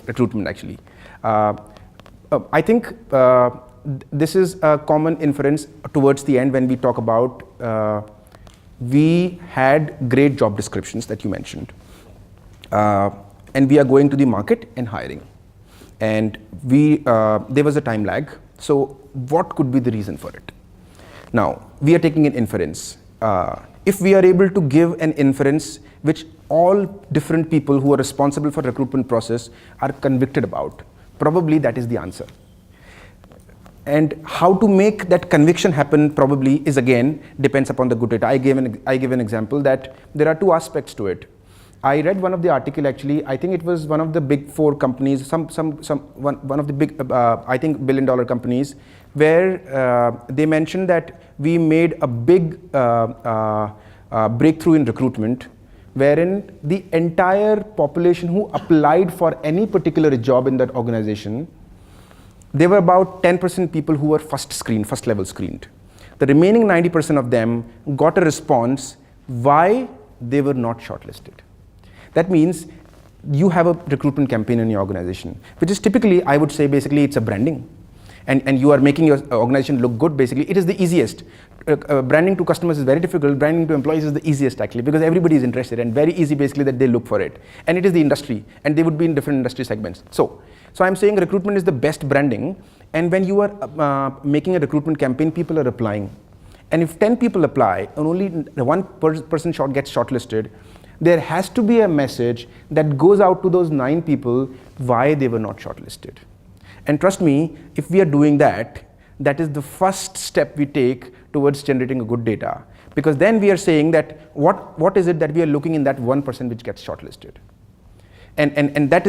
recruitment actually. I think this is a common inference towards the end when we talk about we had great job descriptions that you mentioned, and we are going to the market and hiring, and there was a time lag. So what could be the reason for it? Now we are taking an inference. If we are able to give an inference which all different people who are responsible for recruitment process are convicted about, probably that is the answer. And how to make that conviction happen probably is, again, depends upon the good data. I give an example that there are two aspects to it. I read one of the article actually, I think it was one of the big four companies, one of the big, I think $1 billion companies, where they mentioned that we made a big breakthrough in recruitment, wherein the entire population who applied for any particular job in that organization, there were about 10% people who were first level screened. The remaining 90% of them got a response why they were not shortlisted. That means you have a recruitment campaign in your organization, which is typically, I would say, basically it's a branding. And you are making your organization look good, basically. It is the easiest. Branding to customers is very difficult. Branding to employees is the easiest, actually, because everybody is interested and very easy, basically, that they look for it. And it is the industry, and they would be in different industry segments. So I'm saying recruitment is the best branding. And when you are making a recruitment campaign, people are applying. And if 10 people apply and only one person gets shortlisted, there has to be a message that goes out to those 9 people why they were not shortlisted. And trust me, if we are doing that, that is the first step we take towards generating a good data. Because then we are saying that what is it that we are looking in that 1% which gets shortlisted. And that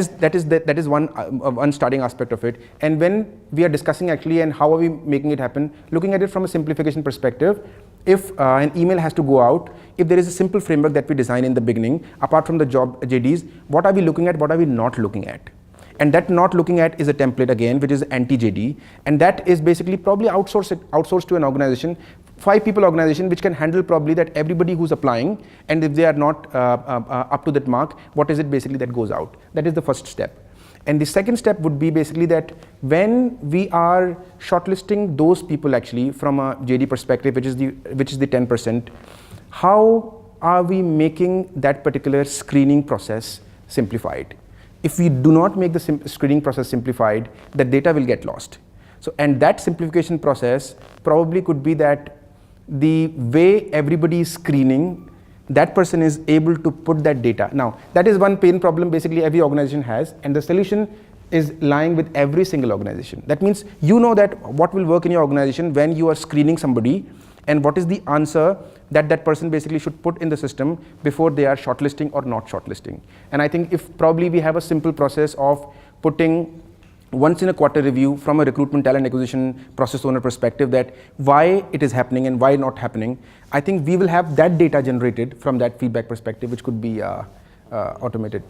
is one starting aspect of it. And when we are discussing actually and how are we making it happen, looking at it from a simplification perspective, if an email has to go out, if there is a simple framework that we design in the beginning, apart from the job JDs, what are we looking at, what are we not looking at? And that not looking at is a template again, which is anti-JD, and that is basically probably outsourced to an organization, 5 people organization, which can handle probably that everybody who's applying, and if they are not up to that mark, what is it basically that goes out? That is the first step. And the second step would be basically that when we are shortlisting those people actually from a JD perspective, which is the 10%, how are we making that particular screening process simplified? If we do not make the screening process simplified, the data will get lost. So, and that simplification process probably could be that the way everybody is screening, that person is able to put that data. Now, that is one pain problem basically every organization has, and the solution is lying with every single organization. That means you know that what will work in your organization when you are screening somebody, and what is the answer that that person basically should put in the system before they are shortlisting or not shortlisting. And I think if probably we have a simple process of putting once in a quarter review from a recruitment talent acquisition process owner perspective that why it is happening and why not happening, I think we will have that data generated from that feedback perspective, which could be automated.